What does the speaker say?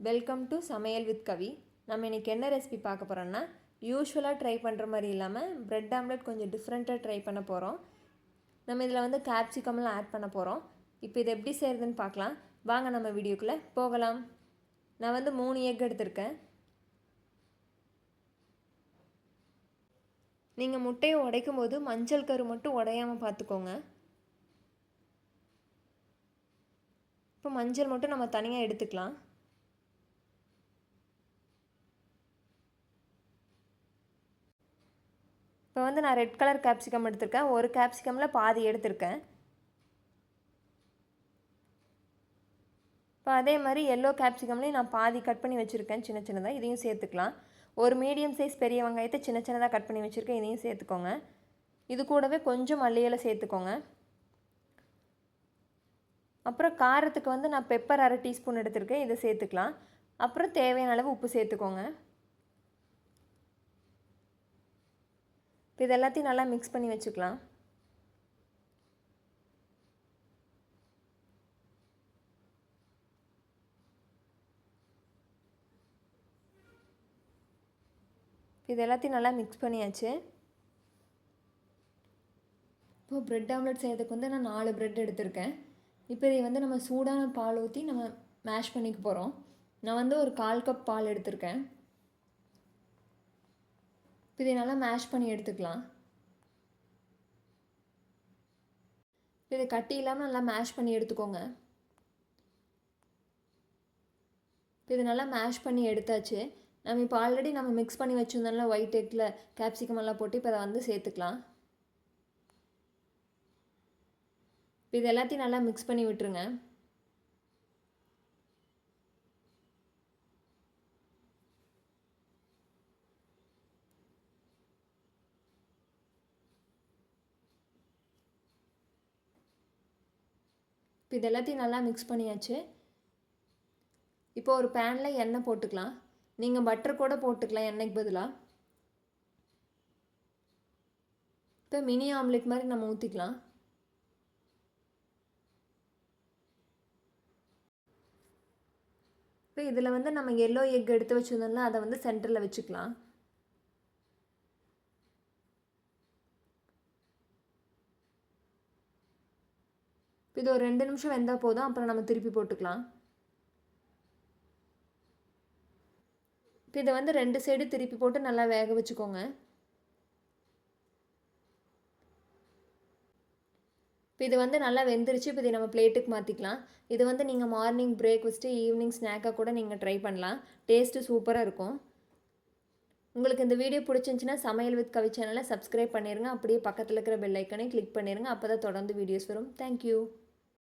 Welcome to சமையல் with கவி. நம்ம இன்றைக்கி என்ன ரெசிபி பார்க்க போகிறோன்னா, யூஸ்வலாக ட்ரை பண்ணுற மாதிரி இல்லாமல் ப்ரெட் ஆம்லெட் கொஞ்சம் டிஃப்ரெண்ட்டாக ட்ரை பண்ண போகிறோம். நம்ம இதில் வந்து கேப்சிகம்லாம் ஆட் பண்ண போகிறோம். இப்போ இது எப்படி செய்கிறதுன்னு பார்க்கலாம். வாங்க நம்ம வீடியோக்குள்ளே போகலாம். நான் வந்து 3 எக் எடுத்திருக்கேன். நீங்கள் முட்டையை உடைக்கும் போது மஞ்சள் கரு மட்டும் உடையாமல் பார்த்துக்கோங்க. இப்போ மஞ்சள் மட்டும் நம்ம தனியாக எடுத்துக்கலாம். இப்போ வந்து நான் ரெட் கலர் கேப்சிகம் எடுத்திருக்கேன். ஒரு கேப்சிகமில் பாதி எடுத்திருக்கேன். இப்போ அதே மாதிரி எல்லோ கேப்சிகம்லேயும் நான் பாதி கட் பண்ணி வச்சுருக்கேன் சின்ன சின்னதாக. இதையும் சேர்த்துக்கலாம். ஒரு மீடியம் சைஸ் பெரிய வெங்காயத்தை சின்ன சின்னதாக கட் பண்ணி வச்சுருக்கேன். இதையும் சேர்த்துக்கோங்க. இது கூடவே கொஞ்சம் மல்லி இலை சேர்த்துக்கோங்க. அப்புறம் காரத்துக்கு வந்து நான் பெப்பர் 1/2 டீஸ்பூன் எடுத்திருக்கேன். இதை சேர்த்துக்கலாம். அப்புறம் தேவையான அளவு உப்பு சேர்த்துக்கோங்க. இப்போ இது எல்லாத்தையும் நல்லா மிக்ஸ் பண்ணி வச்சுக்கலாம். இது எல்லாத்தையும் நல்லா மிக்ஸ் பண்ணியாச்சு. இப்போ ப்ரெட் ஆம்லெட் செய்கிறதுக்கு வந்து நான் 4 ப்ரெட் எடுத்திருக்கேன். இப்போ இதை வந்து நம்ம சூடான பால் ஊற்றி நம்ம மேஷ் பண்ணிக்க போகிறோம். நான் வந்து ஒரு 1/4 கப் பால் எடுத்திருக்கேன். இப்போ இதை நல்லா மேஷ் பண்ணி எடுத்துக்கலாம். இதை கட்டி இல்லாமல் நல்லா மேஷ் பண்ணி எடுத்துக்கோங்க. இப்போ இது நல்லா மேஷ் பண்ணி எடுத்தாச்சு. நம்ம இப்போ ஆல்ரெடி நம்ம மிக்ஸ் பண்ணி வச்சுருந்தோம்ல ஒயிட் எக்கில் கேப்சிகம் எல்லாம் போட்டு இப்போ அதை வந்து சேர்த்துக்கலாம். இப்போ இது எல்லாத்தையும் நல்லா மிக்ஸ் பண்ணி விட்டுருங்க. இப்போ இது எல்லாத்தையும் நல்லா மிக்ஸ் பண்ணியாச்சு. இப்போ ஒரு பேனில் எண்ணெய் போட்டுக்கலாம். நீங்கள் பட்டர் கூட போட்டுக்கலாம் எண்ணெய்க்கு பதிலாக. இப்போ மினி ஆம்லெட் மாதிரி நம்ம ஊற்றிக்கலாம். இப்போ இதில் வந்து நம்ம எல்லோ எக் எடுத்து வச்சுருந்தோம்னா அதை வந்து சென்டரில் வச்சுக்கலாம். இப்போ இது ஒரு 2 நிமிஷம் வெந்தால் போதும். அப்புறம் நம்ம திருப்பி போட்டுக்கலாம். இப்போ இதை வந்து 2 சைடு திருப்பி போட்டு நல்லா வேக வச்சுக்கோங்க. இப்போ இது வந்து நல்லா வெந்துருச்சு. இப்போ இதை நம்ம பிளேட்டுக்கு மாற்றிக்கலாம். இது வந்து நீங்கள் மார்னிங் பிரேக்ஃபாஸ்ட்டு ஈவினிங் ஸ்நாக்காக கூட நீங்கள் ட்ரை பண்ணலாம். டேஸ்ட்டு சூப்பராக இருக்கும். உங்களுக்கு இந்த வீடியோ பிடிச்சிருந்துச்சின்னா சமையல் வித் கவி சேனலை சப்ஸ்கிரைப் பண்ணிடுங்க. அப்படியே பக்கத்தில் இருக்கிற பெல் ஐக்கனை கிளிக் பண்ணிடுங்க. அப்போ தான் தொடர்ந்து வீடியோஸ் வரும். தேங்க்யூ.